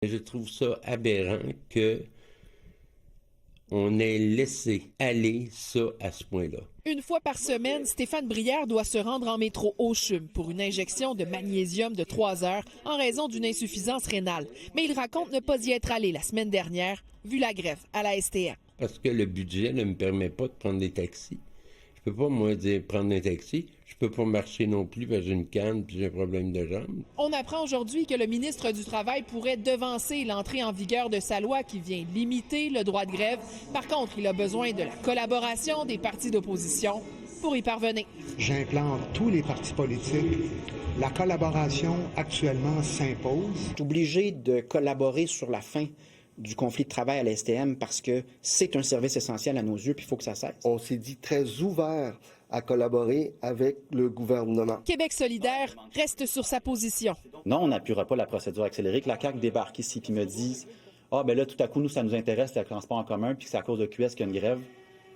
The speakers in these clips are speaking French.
Je trouve ça aberrant que on ait laissé aller ça à ce point-là. Une fois par semaine, Stéphane Brière doit se rendre en métro au CHUM pour une injection de magnésium de 3 heures en raison d'une insuffisance rénale. Mais il raconte ne pas y être allé la semaine dernière, vu la grève à la STM. Parce que le budget ne me permet pas de prendre des taxis. Je peux pas, moi, dire prendre un taxi. Je peux pas marcher non plus parce que j'ai une canne puis j'ai un problème de jambe. On apprend aujourd'hui que le ministre du Travail pourrait devancer l'entrée en vigueur de sa loi qui vient limiter le droit de grève. Par contre, il a besoin de la collaboration des partis d'opposition pour y parvenir. J'implante tous les partis politiques. La collaboration actuellement s'impose. Je suis obligé de collaborer sur la fin du conflit de travail à la STM parce que c'est un service essentiel à nos yeux puis il faut que ça cesse. On s'est dit très ouvert à collaborer avec le gouvernement. Québec solidaire reste sur sa position. Non, on n'appuiera pas la procédure accélérée. Que la CAQ débarque ici puis me dise « Ah, ben là, tout à coup, nous, ça nous intéresse, le transport en commun, puis que c'est à cause de QS qu'il y a une grève. »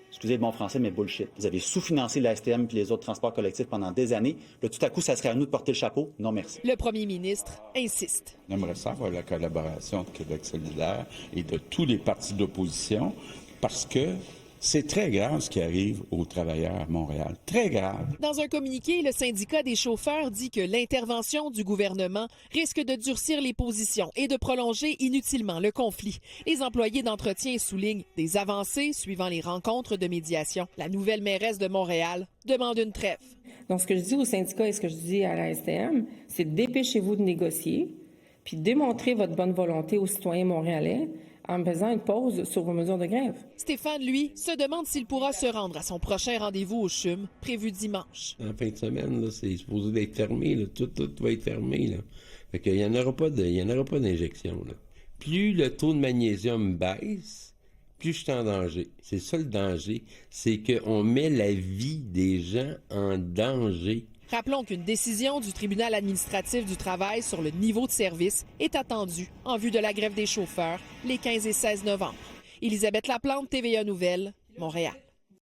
Excusez le bon français, mais bullshit. Vous avez sous-financé la STM puis les autres transports collectifs pendant des années. Là, tout à coup, ça serait à nous de porter le chapeau. Non, merci. Le premier ministre insiste. On aimerait savoir la collaboration de Québec solidaire et de tous les partis d'opposition parce que c'est très grave ce qui arrive aux travailleurs à Montréal. Très grave. Dans un communiqué, le syndicat des chauffeurs dit que l'intervention du gouvernement risque de durcir les positions et de prolonger inutilement le conflit. Les employés d'entretien soulignent des avancées suivant les rencontres de médiation. La nouvelle mairesse de Montréal demande une trêve. Donc, ce que je dis aux syndicats et ce que je dis à la STM, c'est dépêchez-vous de négocier, puis démontrez votre bonne volonté aux citoyens montréalais en faisant une pause sur vos mesures de grève. Stéphane, lui, se demande s'il pourra se rendre à son prochain rendez-vous au CHUM, prévu dimanche. En fin de semaine, là, c'est supposé d'être fermé. Là. Tout va être fermé. Là. Fait qu'il n'y en aura pas d'injection. Là. Plus le taux de magnésium baisse, plus je suis en danger. C'est ça le danger, c'est qu'on met la vie des gens en danger. Rappelons qu'une décision du tribunal administratif du travail sur le niveau de service est attendue en vue de la grève des chauffeurs les 15 et 16 novembre. Élisabeth Laplante, TVA Nouvelles, Montréal.